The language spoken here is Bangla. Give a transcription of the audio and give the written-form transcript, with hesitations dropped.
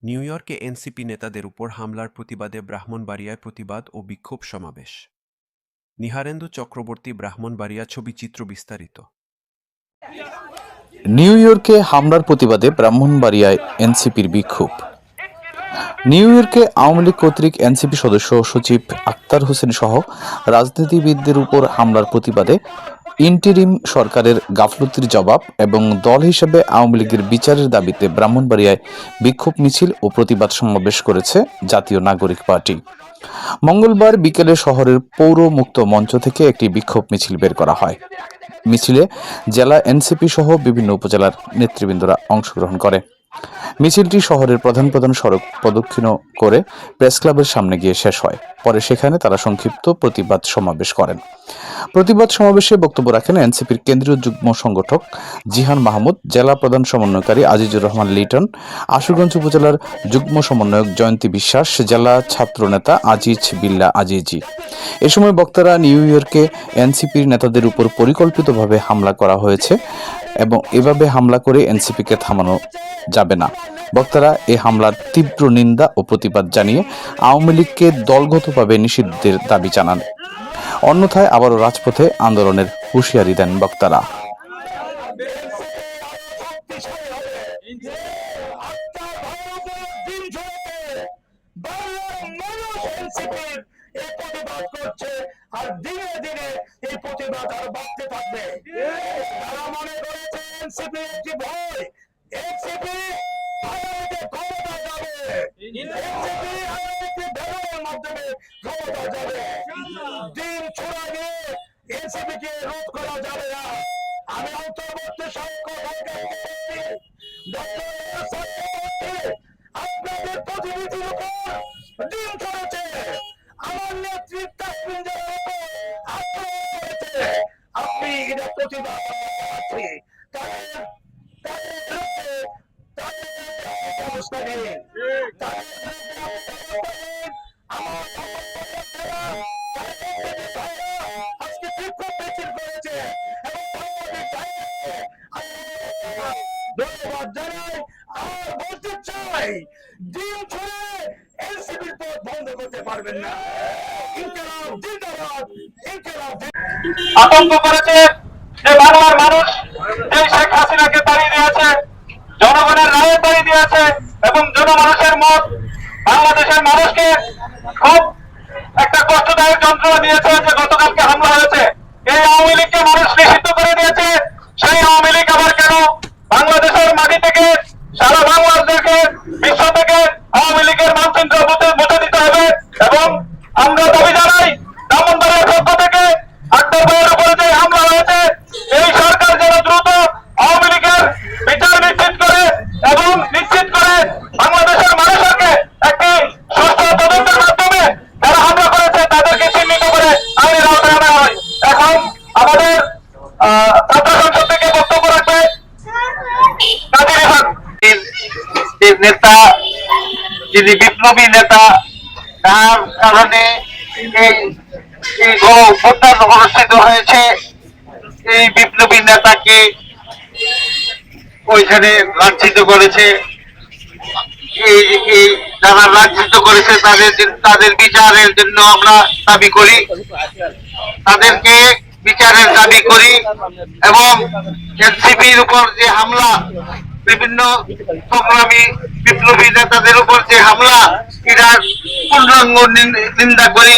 নিউ ইয়র্কে এনসিপি নেতাদের উপর হামলার প্রতিবাদে ব্রাহ্মণবাড়িয়ায় প্রতিবাদ ও বিক্ষোভ সমাবেশ। নিহারেন্দু চক্রবর্তী, ব্রাহ্মণবাড়িয়া। ছবিচিত্র বিস্তারিত। নিউ ইয়র্কে হামলার প্রতিবাদে ব্রাহ্মণবাড়িয়ায় এনসিপির বিক্ষোভ। নিউ ইয়র্কে আওয়ামী লীগ কর্তৃক এনসিপি সদস্য সচিব আক্তার হোসেন সহ রাজনীতিবিদদের উপর হামলার প্রতিবাদে ইন্টিরিম সরকারের গাফলতির জবাব এবং দল হিসেবে আওয়ামী লীগের বিচারের দাবিতে ব্রাহ্মণবাড়িয়ায় বিক্ষোভ মিছিল ও প্রতিবাদ সমাবেশ করেছে জাতীয় নাগরিক পার্টি। মঙ্গলবার বিকেলে শহরের পৌর মুক্ত মঞ্চ থেকে একটি বিক্ষোভ মিছিল বের করা হয়। মিছিলে জেলা এনসিপি সহ বিভিন্ন উপজেলার নেতৃবৃন্দরা অংশগ্রহণ করে। মিছিলটি শহরের প্রধান প্রধান সড়ক প্রদক্ষিণ করে প্রেস ক্লাবের সামনে গিয়ে শেষ হয়। পরে সেখানে তারা সংক্ষিপ্ত প্রতিবাদ সমাবেশ করেন। প্রতিবাদ সমাবেশে বক্তব্য রাখেন এনসিপির কেন্দ্রীয় যুগ্ম সংগঠক জিহান মাহমুদ, জেলা প্রধান সমন্বয়কারী আজিজুর রহমান লিটন, আশুগঞ্জ উপজেলার যুগ্ম সমন্বয়ক জয়ন্তী বিশ্বাস, জেলা ছাত্র নেতা আজিজ বিল্লা আজিজি। এ সময় বক্তারা নিউ ইয়র্কে এনসিপির নেতাদের উপর পরিকল্পিতভাবে হামলা করা হয়েছে এবং এভাবে হামলা করে এনসিপিকে থামানো যাবে না। বক্তারা এই হামলার তীব্র নিন্দা ও প্রতিবাদ জানিয়ে আওয়ামী লীগকে দলগতভাবে নিষিদ্ধের দাবি জানান। অন্যথায় আবারও রাজপথে আন্দোলনের হুঁশিয়ারি দেন বক্তারা। আর দিনে দিনে এই প্রতিবাদ আর বাড়তে থাকবে। তারা মনে করেছে এনসিপি একটি ভয়, এনসিপি ক্ষমতা যাবে, এনসিপি একটি ভেবের মাধ্যমে ক্ষমতা যাবে। দিন ছোড়া নিয়ে এনসিপি কে রোধ করা যাবে না। আমি অন্তর্বর্তী আপনাদের প্রতিনিধির উপর দিন চলেছে, আমার নেতৃত্ব আপনি এটা প্রতিবাদ আছে ব্যবস্থা নেই। আজকে বিক্ষোভ মিছিল করেছে ধন্যবাদ জানাই। আর বলতে চাই, দিন ছড়ে এনসিপির পথ বন্ধ করতে পারবেন না। ইনকিলাব জিন্দাবাদ, ইনকিলাব। আতঙ্ক করেছে যে বাংলার মানুষ যে শেখ হাসিনাকে তাড়িয়ে দিয়েছে, জনগণের রায়ে তাড়িয়ে দিয়েছে এবং জনমানুষের মত বাংলাদেশের মানুষকে খুব একটা কষ্টদায়ক যন্ত্রণা দিয়েছে যে গতকালকে হামলা হয়েছে। এই আওয়ামী লীগকে মানুষ নিষিদ্ধ করে দিয়েছে। সেই আওয়ামী লীগ আবার কেন বাংলাদেশের মাটি থেকে সারা বাংলাদেশকে বিশ্ব থেকে আওয়ামী লীগের মানচিত্র মুছে দিতে হবে। এবং আমরা দাবি জানাই ব্রাহ্মণবাড়িয়ার পক্ষ থেকে আক্তার ভাইয়ের উপরে যে হামলা হয়েছে, এই সরকার যেন দ্রুত আওয়ামী লীগের বিচার নিশ্চিত করে এবং নিশ্চিত করে বাংলাদেশের মানুষকে একটি সুস্থ তদন্তের মাধ্যমে যারা হামলা করেছে তাদেরকে চিহ্নিত করে আইনের আওতায় আনা হয়। এখন আমাদের ছাত্র সংসদ থেকে বক্তব্য রাখবে কাজী রেহান নেতা, যিনি বিপ্লবী নেতা, তার কারণে এই গণঅভ্যুত্থান অনুষ্ঠিত হয়েছে। এই বিপ্লবী নেতাকে ওইখানে লাঞ্ছিত করেছে। এই যারা লাঞ্ছিত করেছে তাদের বিচারের জন্য আমরা দাবি করি, তাদেরকে বিচারের দাবি করি। এবং এনসিপির উপর যে হামলা, বিভিন্ন সংগ্রামী বিপ্লবী নেতাদের উপর যে হামলা, এটার পূর্ণাঙ্গ নিন্দা করি।